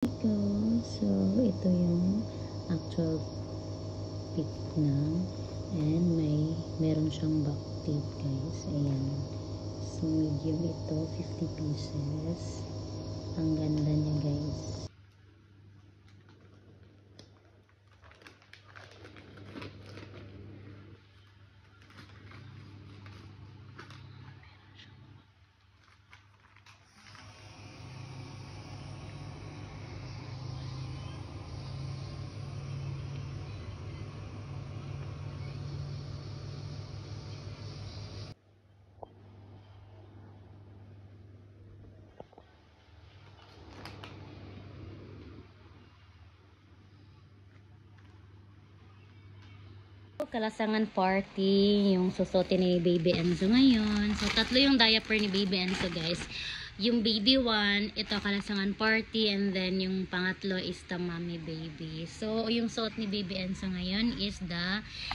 Iko. So, ito yung actual pic na. And meron siyang back tape, guys. Ayan. So, medium ito. 50 pieces. Ang ganda niya, guys. Kalasangan party yung susuotin ni Baby Enzo ngayon. So, tatlo yung diaper ni Baby Enzo, guys. Yung baby one, ito kalasangan party, and then yung pangatlo is the mommy baby. So, yung suot ni Baby Enzo ngayon is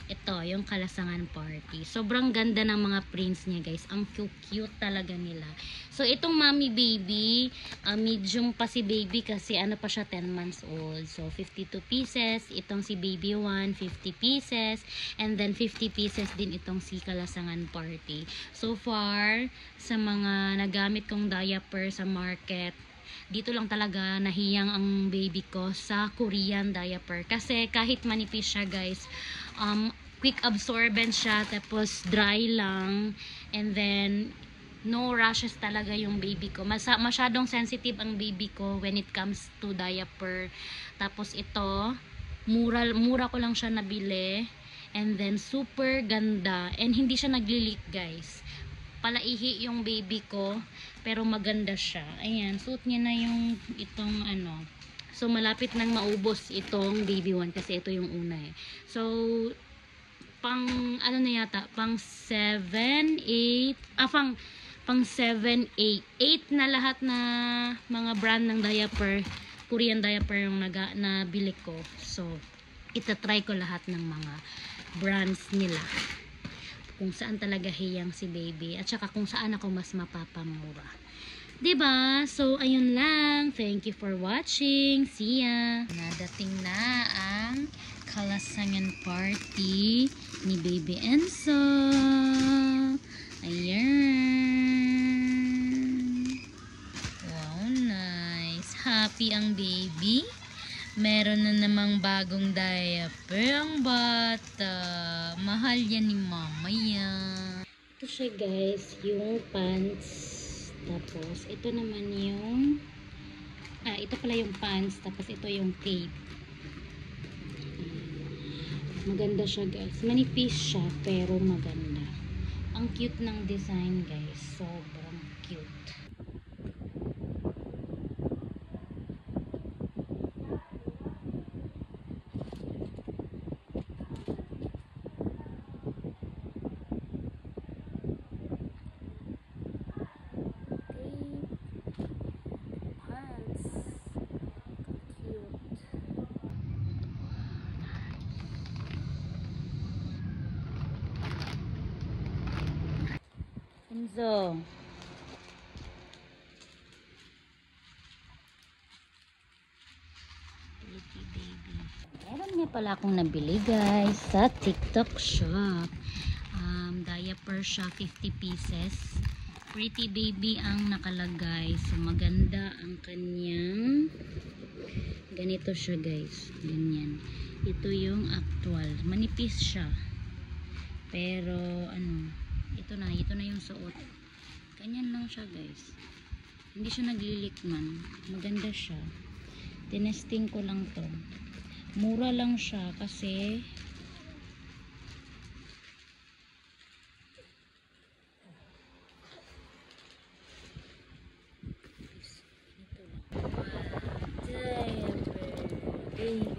ito, yung kalasangan party. Sobrang ganda ng mga prints niya, guys. Ang cute talaga nila. So, itong mommy baby, medium pa si baby kasi ano pa siya, 10 months old. So, 52 pieces. Itong si baby one, 50 pieces. And then, 50 pieces din itong si kalasangan party. So far, sa mga nagamit kong diaper sa market, dito lang talaga nahiyang ang baby ko sa Korean diaper. Kasi kahit manipis siya, guys, quick absorbent siya, tapos dry lang, and then no rashes talaga yung baby ko. Masyadong sensitive ang baby ko when it comes to diaper. Tapos ito, mura ko lang siya nabili, and then super ganda, and hindi siya nagli-leak, guys. Palaihi yung baby ko, pero maganda siya. Ayan, suot niya na yung itong ano. So, malapit nang maubos itong baby one kasi ito yung una eh. So, pang ano na yata, pang 7, 8, pang 7, 8. 8 na lahat na mga brand ng diaper, Korean diaper yung nabili ko. So, itatry ko lahat ng mga brands nila, kung saan talaga hiyang si baby, at saka kung saan ako mas mapapamura, diba? So, ayun lang. Thank you for watching. See ya! Nadating na ang kalasangan party ni Baby Enzo. Ayan. Wow, nice. Happy ang baby. Meron na namang bagong diaper ang bata. Mahal yan ni mama yan. Ito siya, guys, yung pants. Tapos, ito naman yung ito pala yung pants. Tapos, ito yung tape. Maganda siya, guys. Manipis siya, pero maganda. Ang cute ng design, guys. Sobrang cute. Enzo. Pretty baby. Meron nga pala akong nabili, guys, sa TikTok shop. Diaper siya, 50 pieces. Pretty baby ang nakalagay. So, maganda ang kanyang ganito siya, guys. Ganyan. Ito yung actual. Manipis siya. Pero, ano, ito na yung suot. Ganyan lang siya, guys. Hindi siya naglilik man. Maganda siya. Tinesting ko lang to. Mura lang siya kasi ito lang. Diaper.